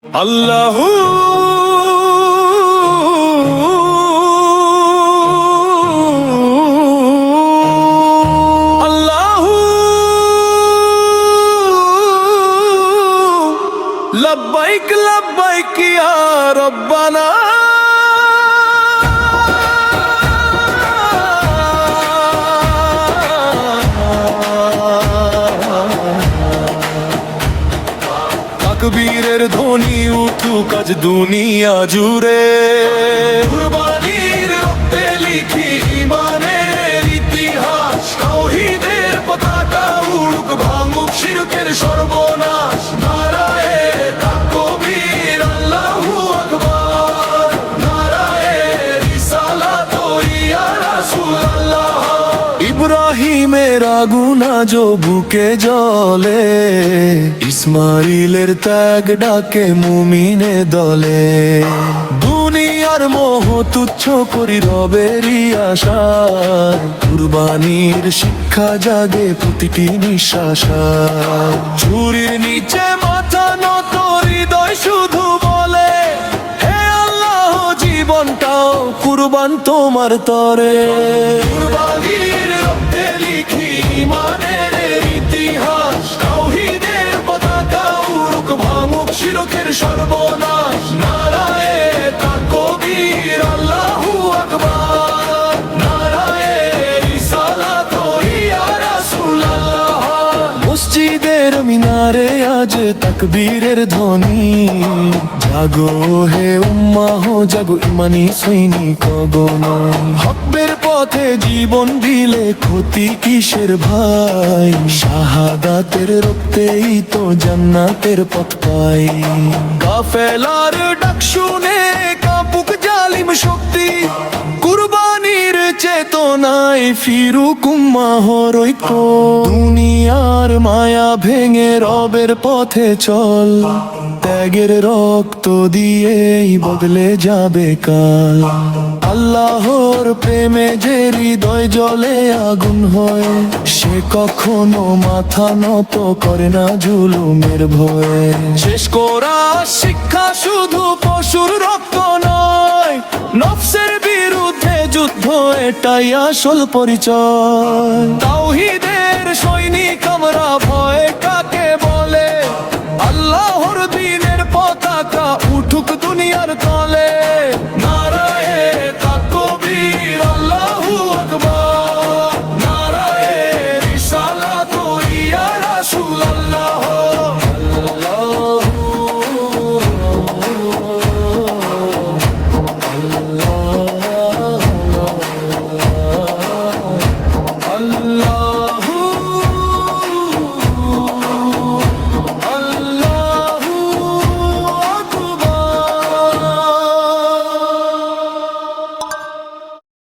আল্লাহু আল্লাহু লব্বাইক লব্বাইক ইয়া রব্বানা তাকবীরের ধ্বনি উঠুক আজ দুনিয়া জুড়ে, কুরবানির রক্তে লিখি ঈমানের ইতিহাস, তাওহীদের পতাকা উড়ুক ভাঙুক শিরকের সর্বনাশ। নারায়ে তাকবীর আল্লাহু আকবার, নারায়ে রিসালাত ইয়া রাসূলুল্লাহ। ইব্রাহিমের আগুন আজ বুকে জ্বলে, ইসমাইলের ত্যাগ ডাকে মুমিনে দলে। দুনিয়ার মোহ তুচ্ছ করি রবেরই আশায়, কুরবানির শিক্ষা জাগে প্রতিটি নিঃশ্বাসায়। ঝুরির নিচে মাথা নত হৃদয় শুধু বলে, হে আল্লাহ জীবনটাও কুরবান তোমার তরে। কুরবানির রক্তে লিখি ঈমানের ইতিহাস, তাওহীদের পতাকা উড়ুক ভাঙুক শিরকের সর্বনাশ। নারায়ে তাকবীর আল্লাহু আকবার, নারায়ে রিসালাত ইয়া রাসূলুল্লাহ। মসজিদের মিনারে আজ তাকবীরের ধ্বনি, জাগো হে উম্মাহ জাগো ইমানি সৈনিকগণ। হকের পথে জীবন দিলে ক্ষতি কিসের ভাই, শাহাদাতের রক্তেই তো জান্নাতের পথ পাই। কাফেলার ডাক শুনে কাঁপুক জালিম শক্তি, কুরবানির চেতনায় ফিরুক উম্মাহর ঐক্য। দুনিয়ার মায়া ভেঙে রবের পথে চল, ত্যাগের রক্ত দিয়েই বদলে যাবে কাল। আল্লাহর প্রেমে যে হৃদয় জ্বলে আগুন হয়, সে কখনো মাথা নত করে না জুলুমের ভয়ে। শেষ করা শিক্ষা শুধু পশুর রক্ত নয়, নফসের বিরুদ্ধে যুদ্ধ এটাই আসল পরিচয়। তাওহীদের সৈনিক আমরা, ভয় কাকে বলে, আল্লাহর দ্বীনের পতাকা উঠুক দুনিয়ার তলে।